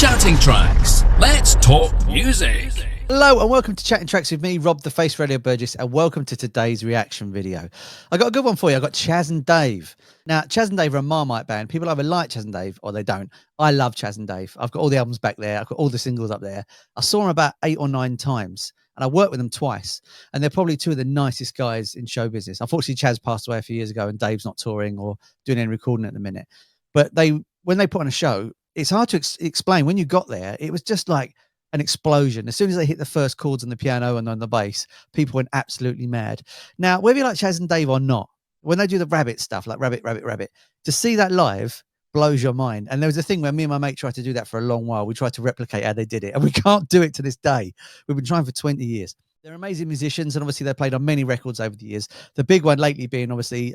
Chatting Tracks. Let's talk music. Hello and welcome to Chatting Tracks with me, Rob the Face Radio Burgess, and welcome to today's reaction video. I got a good one for you. I got Chaz and Dave. Now, Chaz and Dave are a Marmite band. People either like Chaz and Dave or they don't. I love Chaz and Dave. I've got all the albums back there. I've got all the singles up there. I saw them about 8 or 9 times and I worked with them twice. And they're probably two of the nicest guys in show business. Unfortunately, Chaz passed away a few years ago and Dave's not touring or doing any recording at the minute. But when they put on a show, it's hard to explain. When you got there, it was just like an explosion. As soon as they hit the first chords on the piano and on the bass, people went absolutely mad. Now, whether you like Chaz and Dave or not, when they do the rabbit stuff, like rabbit, rabbit, rabbit, to see that live blows your mind. And there was a thing where me and my mate tried to do that for a long while. We tried to replicate how they did it, and we can't do it to this day. We've been trying for 20 years. They're amazing musicians, and obviously they played on many records over the years. The big one lately being obviously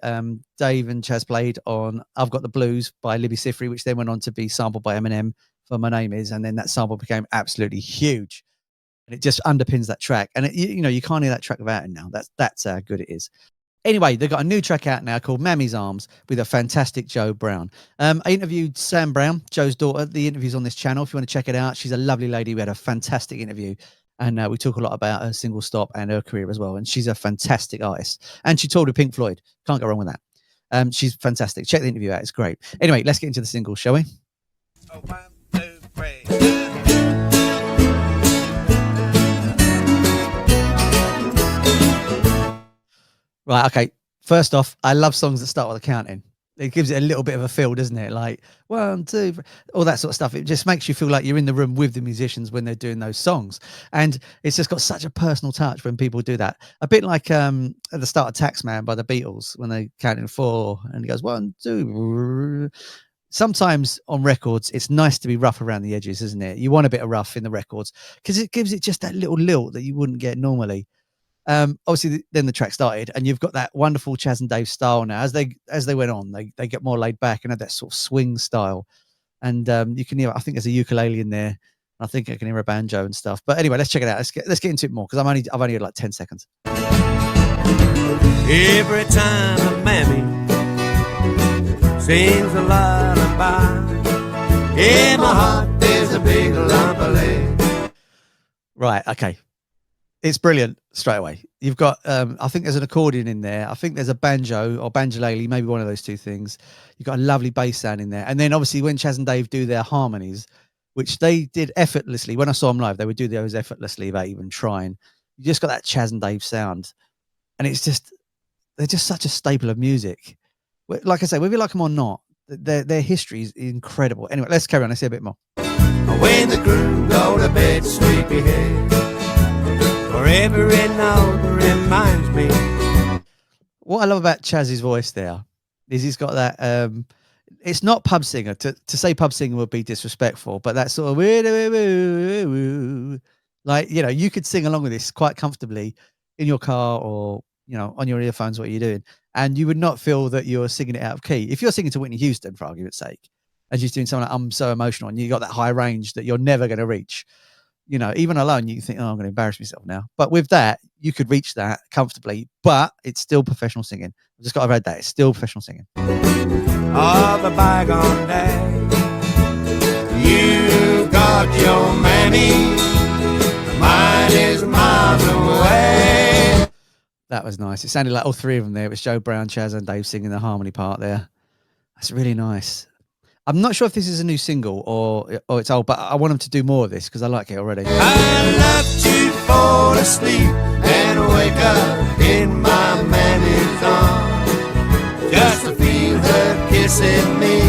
Dave and Chaz played on I've Got the Blues by Labi Siffre, which then went on to be sampled by Eminem for My Name Is, and then that sample became absolutely huge, and it just underpins that track. And you can't hear that track without it now. That's how good it is. Anyway, they've got a new track out now called Mammy's Arms with a fantastic Jo Brown. I interviewed Sam Brown, Joe's daughter. The interview's on this channel if you want to check it out. She's a lovely lady. We had a fantastic interview, and we talk a lot about her single stop and her career as well. And she's a fantastic artist, and she toured with Pink Floyd. Can't go wrong with that. She's fantastic. Check the interview out. It's great. Anyway, let's get into the single, shall we? Oh, 1, 2, 3. Right, okay. First off, I love songs that start with a counting. It gives it a little bit of a feel, doesn't it? Like 1, 2, 3, all that sort of stuff. It just makes you feel like you're in the room with the musicians when they're doing those songs. And it's just got such a personal touch when people do that. A bit like at the start of Taxman by the Beatles when they count in 4 and he goes 1, 2. Sometimes on records, it's nice to be rough around the edges, isn't it? You want a bit of rough in the records because it gives it just that little lilt that you wouldn't get normally. Obviously, then the track started, and you've got that wonderful Chaz and Dave style now. As they went on, they get more laid back and have that sort of swing style. And you can hear, I think there's a ukulele in there. I think I can hear a banjo and stuff. But anyway, let's check it out. Let's get into it more because I've only had like 10 seconds. Every time a mammy sings a lullaby, in my heart there's a big lump of lead. Right, okay. It's brilliant straight away. You've got, I think there's an accordion in there. I think there's a banjo or banjolele, maybe one of those two things. You've got a lovely bass sound in there. And then obviously when Chaz and Dave do their harmonies, which they did effortlessly. When I saw them live, they would do those effortlessly without even trying. You just got that Chaz and Dave sound. And it's just, they're just such a staple of music. Like I say, whether you like them or not, their history is incredible. Anyway, let's carry on. Let's see a bit more. When the groom go to bed, sleepyhead, for every note reminds me. What I love about Chaz's voice there is he's got that, it's not pub singer. To say pub singer would be disrespectful, but that sort of, like, you could sing along with this quite comfortably in your car or, on your earphones, what you're doing. And you would not feel that you're singing it out of key. If you're singing to Whitney Houston, for argument's sake, and she's doing something like I'm So Emotional, and you got that high range that you're never going to reach, even alone, you think, oh, I'm going to embarrass myself now. But with that, you could reach that comfortably, but it's still professional singing. I've just got to read that. It's still professional singing. Of the bygone day, you got your mammy, mine is miles away. That was nice. It sounded like all three of them there. It was Jo Brown, Chaz and Dave singing the harmony part there. That's really nice. I'm not sure if this is a new single or it's old, but I want them to do more of this because I like it already. I love to fall asleep and wake up in my mammy's arms, just to feel her kissing me.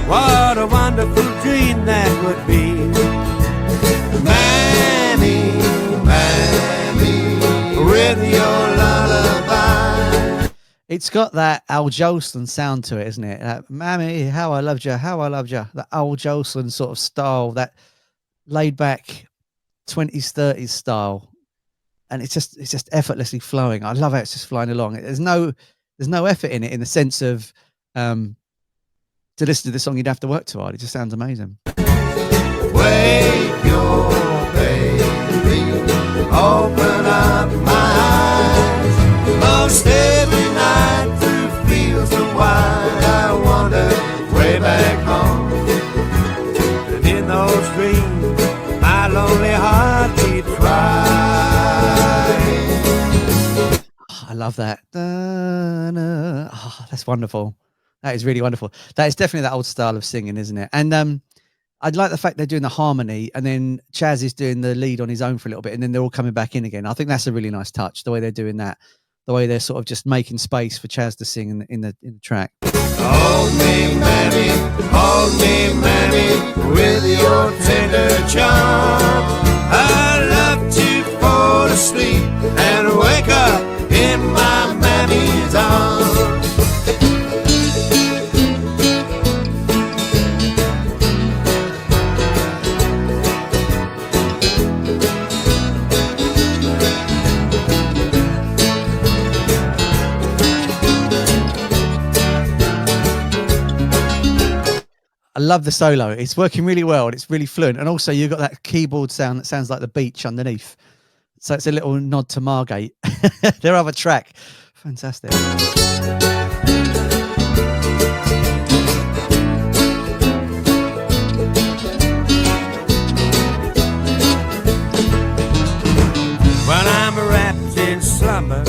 What a wonderful dream that would be. Mammy, mammy, with your lullaby. It's got that Al Jolson sound to it, isn't it? Mammy, how I loved you, how I loved you. That Al Jolson sort of style, that laid back 20s, 30s style. And it's just effortlessly flowing. I love how it's just flying along. There's no effort in it in the sense of to listen to the song you'd have to work too hard. It just sounds amazing. Wake your baby, open up my eyes. Most every night through fields of wide, I wander way back home. And in those love that. Oh, that's wonderful. That is really wonderful. That is definitely that old style of singing, isn't it? And I'd like the fact they're doing the harmony, and then Chaz is doing the lead on his own for a little bit, and then they're all coming back in again. I think that's a really nice touch, the way they're doing that, the way they're sort of just making space for Chaz to sing in the track. Hold me, Mammy, with your tender charm. I love to fall asleep and wake up in my Mammy's arms. I love the solo. It's working really well and it's really fluent. And also you've got that keyboard sound that sounds like the beach underneath. So it's a little nod to Margate, their other track. Fantastic. When I'm wrapped in slumber,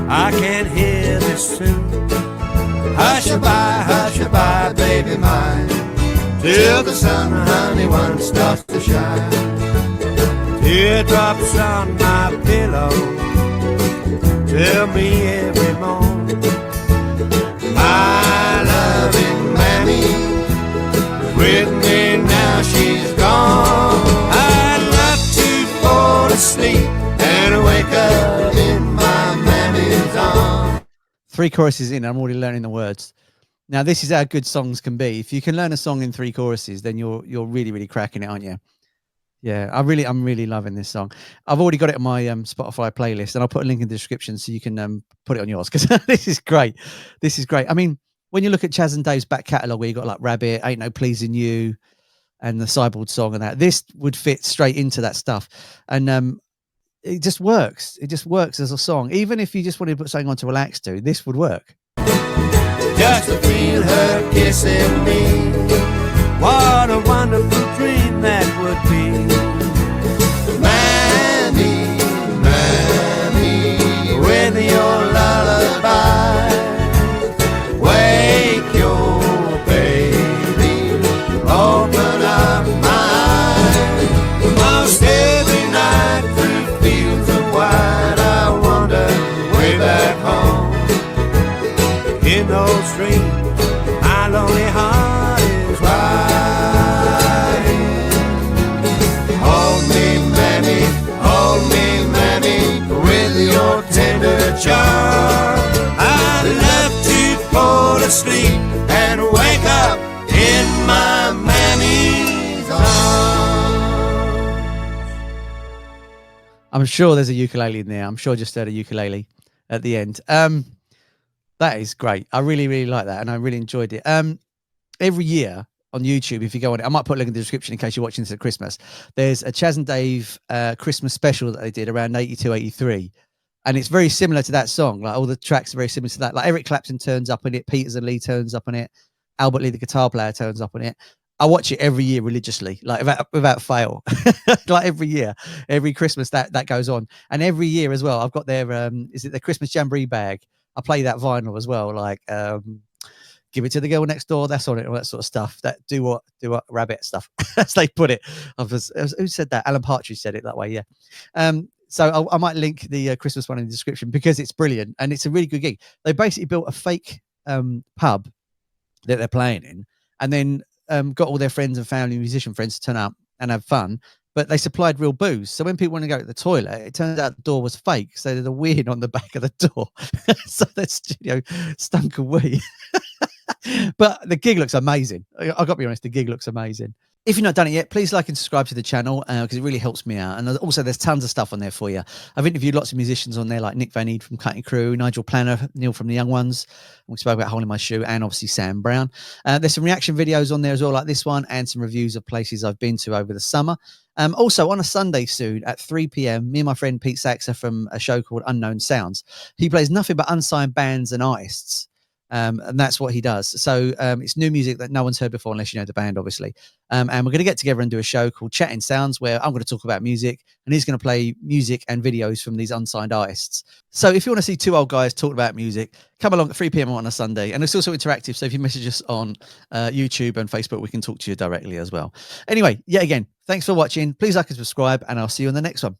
I can hear this tune. Hush-a-bye, baby mine, till the sun, honey, one starts to shine. Teardrops on my pillow tell me every morn, my loving Mammy with me now, she's gone. I'd love to fall asleep and wake up in my Mammy's arms. 3 choruses in, I'm already learning the words. Now, this is how good songs can be. If you can learn a song in 3 choruses, then you're really, really cracking it, aren't you? Yeah, I'm really loving this song. I've already got it on my Spotify playlist, and I'll put a link in the description so you can put it on yours, because this is great. This is great. I mean, when you look at Chaz and Dave's back catalogue, where you got like Rabbit, Ain't No Pleasing You, and the Cyborg song and that, this would fit straight into that stuff. And it just works. It just works as a song. Even if you just wanted to put something on to relax to, this would work. Just to feel her kissing me, what a wonderful dream that would be. Mammy, Mammy, with your lullaby, wake your baby, open up my eyes. Most every night through fields of white, I wander way back home. In those dreams, my lonely heart is crying. Hold me, Mammy, with your tender charm. I love to fall asleep and wake up in my Mammy's arms. I'm sure there's a ukulele in there. I'm sure I just heard a ukulele at the end. That is great. I really like that, and I really enjoyed it. Every year on YouTube, if you go on it, I might put a link in the description in case you're watching this at Christmas. There's a Chaz and Dave Christmas special that they did around 82, 83. And it's very similar to that song. Like all the tracks are very similar to that. Like Eric Clapton turns up in it, Peters and Lee turns up on it, Albert Lee, the guitar player, turns up on it. I watch it every year religiously, like without fail. Like every year, every Christmas that goes on. And every year as well, I've got their is it the Christmas Jamboree bag? I play that vinyl as well, like Give It to the Girl Next Door, that's on it, all that sort of stuff. That do what rabbit stuff, as they put it. Who said that? Alan Partridge said it that way, yeah. So I might link the Christmas one in the description because it's brilliant and it's a really good gig. They basically built a fake pub that they're playing in, and then got all their friends and family, musician friends, to turn up and have fun. But they supplied real booze. So when people want to go to the toilet, it turns out the door was fake. So there's a weird on the back of the door. So the studio stunk of wee. But the gig looks amazing. I've got to be honest, the gig looks amazing. If you've not done it yet, please like and subscribe to the channel because it really helps me out. And also, there's tons of stuff on there for you. I've interviewed lots of musicians on there, like Nick Van Eed from Cockney Crew, Nigel Planner, Neil from the Young Ones. We spoke about Hole in My Shoe, and obviously Sam Brown. There's some reaction videos on there as well, like this one, and some reviews of places I've been to over the summer. Also, on a Sunday soon at 3 p.m, me and my friend Pete Saxa from a show called Unknown Sounds. He plays nothing but unsigned bands and artists. And that's what he does. So it's new music that no one's heard before, unless you know the band, obviously. And we're going to get together and do a show called Chatting Sounds, where I'm going to talk about music and he's going to play music and videos from these unsigned artists. So if you want to see two old guys talking about music, come along at 3 p.m. on a Sunday. And it's also interactive. So if you message us on YouTube and Facebook, we can talk to you directly as well. Anyway, yet again, thanks for watching. Please like and subscribe, and I'll see you in the next one.